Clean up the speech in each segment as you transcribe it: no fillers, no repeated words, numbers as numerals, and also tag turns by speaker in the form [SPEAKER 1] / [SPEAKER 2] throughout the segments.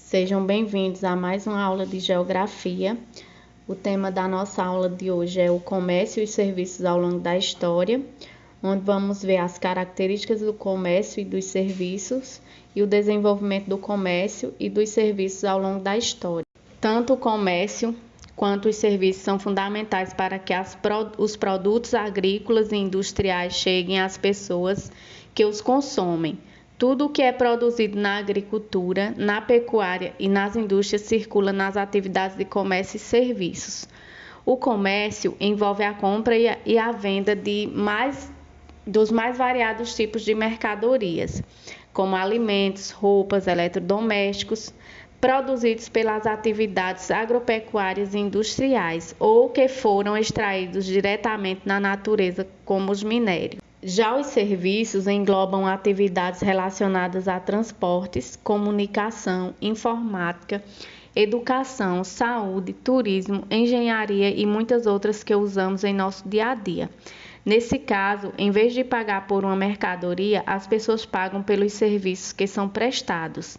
[SPEAKER 1] Sejam bem-vindos a mais uma aula de Geografia. O tema da nossa aula de hoje é o comércio e os serviços ao longo da história, onde vamos ver as características do comércio e dos serviços e o desenvolvimento do comércio e dos serviços ao longo da história. Tanto o comércio quanto os serviços são fundamentais para que os produtos agrícolas e industriais cheguem às pessoas que os consomem. Tudo o que é produzido na agricultura, na pecuária e nas indústrias circula nas atividades de comércio e serviços. O comércio envolve a compra e a venda dos mais variados tipos de mercadorias, como alimentos, roupas, eletrodomésticos, produzidos pelas atividades agropecuárias e industriais ou que foram extraídos diretamente na natureza, como os minérios. Já os serviços englobam atividades relacionadas a transportes, comunicação, informática, educação, saúde, turismo, engenharia e muitas outras que usamos em nosso dia a dia. Nesse caso, em vez de pagar por uma mercadoria, as pessoas pagam pelos serviços que são prestados.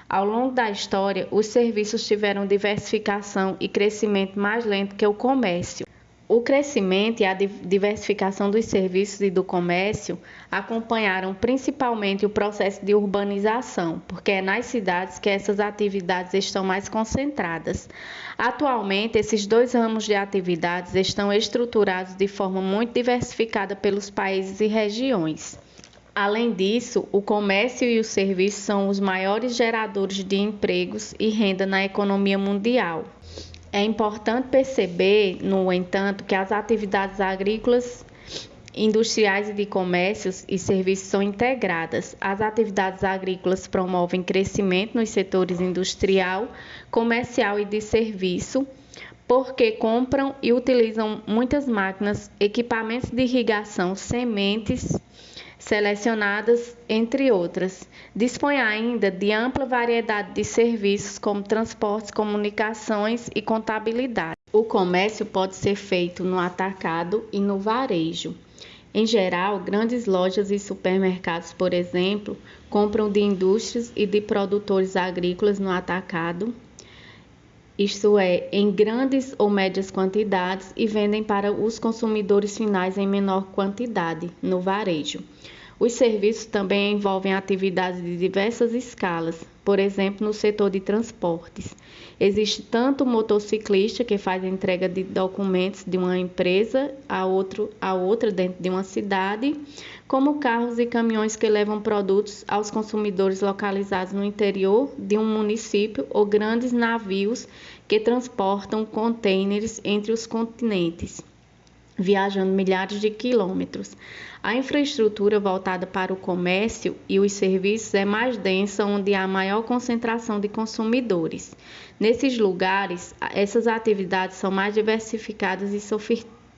[SPEAKER 1] Ao longo da história, os serviços tiveram diversificação e crescimento mais lento que o comércio. O crescimento e a diversificação dos serviços e do comércio acompanharam principalmente o processo de urbanização, porque é nas cidades que essas atividades estão mais concentradas. Atualmente, esses dois ramos de atividades estão estruturados de forma muito diversificada pelos países e regiões. Além disso, o comércio e os serviços são os maiores geradores de empregos e renda na economia mundial. É importante perceber, no entanto, que as atividades agrícolas, industriais e de comércios e serviços são integradas. As atividades agrícolas promovem crescimento nos setores industrial, comercial e de serviço, porque compram e utilizam muitas máquinas, equipamentos de irrigação, sementes selecionadas, entre outras. Dispõe ainda de ampla variedade de serviços como transportes, comunicações e contabilidade. O comércio pode ser feito no atacado e no varejo. Em geral, grandes lojas e supermercados, por exemplo, compram de indústrias e de produtores agrícolas no atacado, isto é, em grandes ou médias quantidades, e vendem para os consumidores finais em menor quantidade, no varejo. Os serviços também envolvem atividades de diversas escalas, por exemplo, no setor de transportes. Existe tanto o motociclista, que faz a entrega de documentos de uma empresa a outra dentro de uma cidade, como carros e caminhões que levam produtos aos consumidores localizados no interior de um município ou grandes navios que transportam contêineres entre os continentes, viajando milhares de quilômetros. A infraestrutura voltada para o comércio e os serviços é mais densa, onde há maior concentração de consumidores. Nesses lugares, essas atividades são mais diversificadas e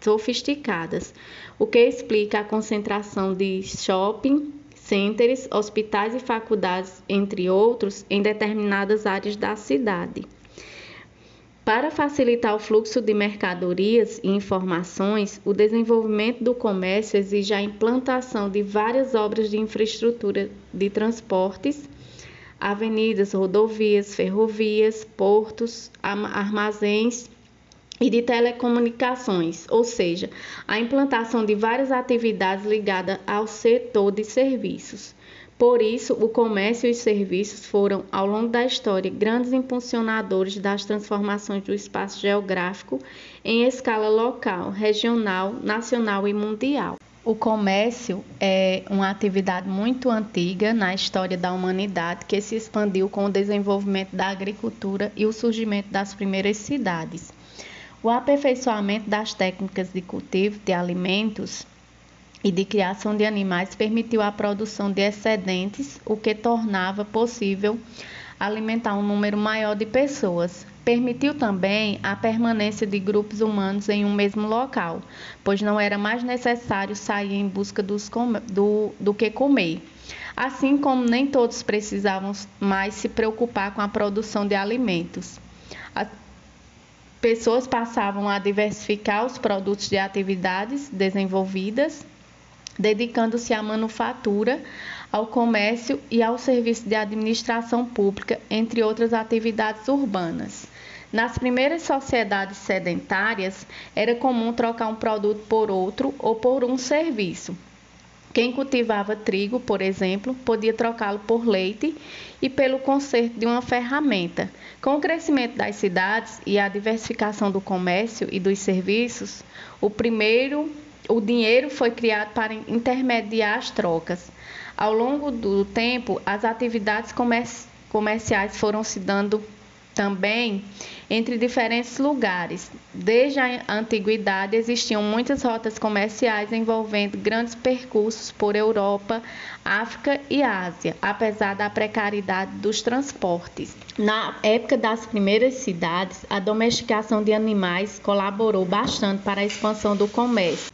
[SPEAKER 1] sofisticadas, o que explica a concentração de shopping centers, hospitais e faculdades, entre outros, em determinadas áreas da cidade. Para facilitar o fluxo de mercadorias e informações, o desenvolvimento do comércio exige a implantação de várias obras de infraestrutura de transportes, avenidas, rodovias, ferrovias, portos, armazéns e de telecomunicações, ou seja, a implantação de várias atividades ligadas ao setor de serviços. Por isso, o comércio e os serviços foram, ao longo da história, grandes impulsionadores das transformações do espaço geográfico em escala local, regional, nacional e mundial. O comércio é uma atividade muito antiga na história da humanidade que se expandiu com o desenvolvimento da agricultura e o surgimento das primeiras cidades. O aperfeiçoamento das técnicas de cultivo de alimentos e de criação de animais permitiu a produção de excedentes, o que tornava possível alimentar um número maior de pessoas. Permitiu também a permanência de grupos humanos em um mesmo local, pois não era mais necessário sair em busca do que comer. Assim como nem todos precisavam mais se preocupar com a produção de alimentos. As pessoas passavam a diversificar os produtos de atividades desenvolvidas, dedicando-se à manufatura, ao comércio e ao serviço de administração pública, entre outras atividades urbanas. Nas primeiras sociedades sedentárias, era comum trocar um produto por outro ou por um serviço. Quem cultivava trigo, por exemplo, podia trocá-lo por leite e pelo conserto de uma ferramenta. Com o crescimento das cidades e a diversificação do comércio e dos serviços, o dinheiro foi criado para intermediar as trocas. Ao longo do tempo, as atividades comerciais foram se dando também entre diferentes lugares. Desde a antiguidade existiam muitas rotas comerciais envolvendo grandes percursos por Europa, África e Ásia, apesar da precariedade dos transportes. Na época das primeiras cidades, a domesticação de animais colaborou bastante para a expansão do comércio,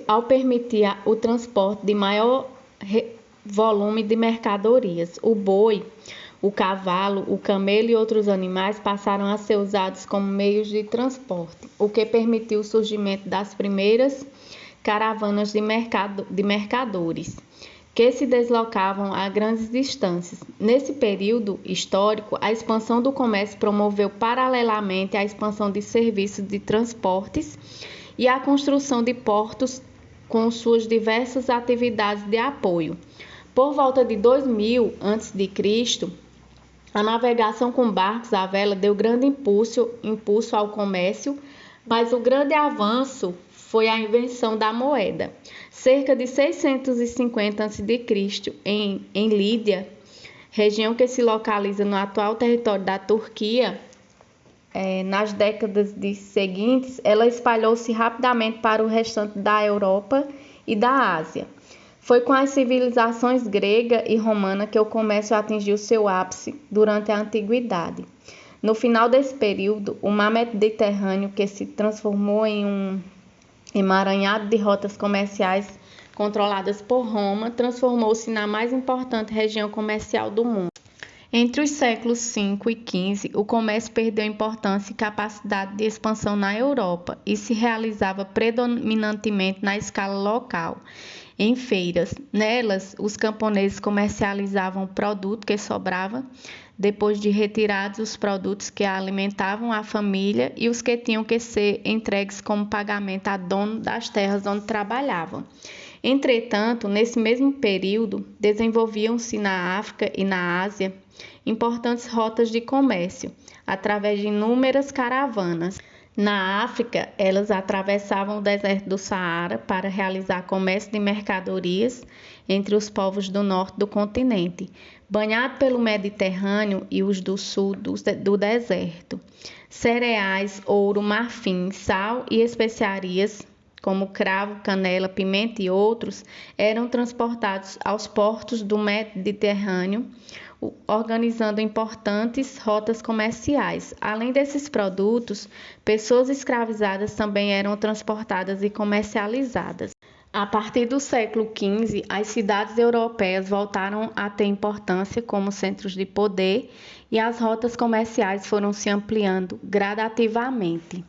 [SPEAKER 1] ao permitir o transporte de maior volume de mercadorias. O boi, o cavalo, o camelo e outros animais passaram a ser usados como meios de transporte, o que permitiu o surgimento das primeiras caravanas de mercadores, que se deslocavam a grandes distâncias. Nesse período histórico, a expansão do comércio promoveu paralelamente a expansão de serviços de transportes e a construção de portos com suas diversas atividades de apoio. Por volta de 2000 a.C., a navegação com barcos à vela deu grande impulso ao comércio, mas o grande avanço foi a invenção da moeda. Cerca de 650 a.C., em Lídia, região que se localiza no atual território da Turquia, nas décadas seguintes, ela espalhou-se rapidamente para o restante da Europa e da Ásia. Foi com as civilizações grega e romana que o comércio atingiu seu ápice durante a antiguidade. No final desse período, o mar Mediterrâneo, que se transformou em um emaranhado de rotas comerciais controladas por Roma, transformou-se na mais importante região comercial do mundo. Entre os séculos V e XV, o comércio perdeu importância e capacidade de expansão na Europa e se realizava predominantemente na escala local, em feiras. Nelas, os camponeses comercializavam o produto que sobrava, depois de retirados os produtos que alimentavam a família e os que tinham que ser entregues como pagamento a dono das terras onde trabalhavam. Entretanto, nesse mesmo período, desenvolviam-se na África e na Ásia importantes rotas de comércio, através de inúmeras caravanas. Na África, elas atravessavam o deserto do Saara para realizar comércio de mercadorias entre os povos do norte do continente, banhado pelo Mediterrâneo e os do sul do deserto. Cereais, ouro, marfim, sal e especiarias, como cravo, canela, pimenta e outros, eram transportados aos portos do Mediterrâneo, organizando importantes rotas comerciais. Além desses produtos, pessoas escravizadas também eram transportadas e comercializadas. A partir do século XV, as cidades europeias voltaram a ter importância como centros de poder e as rotas comerciais foram se ampliando gradativamente,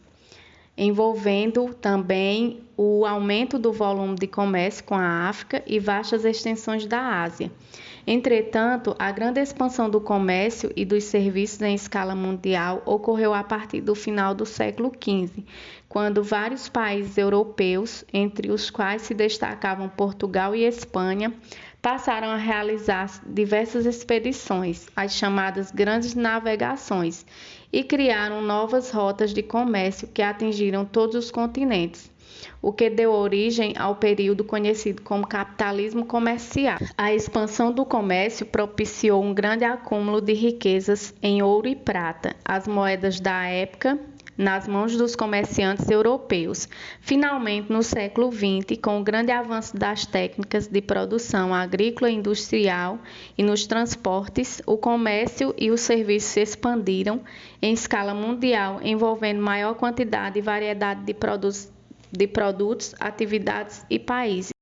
[SPEAKER 1] envolvendo também o aumento do volume de comércio com a África e vastas extensões da Ásia. Entretanto, a grande expansão do comércio e dos serviços em escala mundial ocorreu a partir do final do século XV, quando vários países europeus, entre os quais se destacavam Portugal e Espanha, passaram a realizar diversas expedições, as chamadas grandes navegações, e criaram novas rotas de comércio que atingiram todos os continentes, o que deu origem ao período conhecido como capitalismo comercial. A expansão do comércio propiciou um grande acúmulo de riquezas em ouro e prata, as moedas da época, nas mãos dos comerciantes europeus. Finalmente, no século XX, com o grande avanço das técnicas de produção agrícola e industrial e nos transportes, o comércio e os serviços se expandiram em escala mundial, envolvendo maior quantidade e variedade de produtos, atividades e países.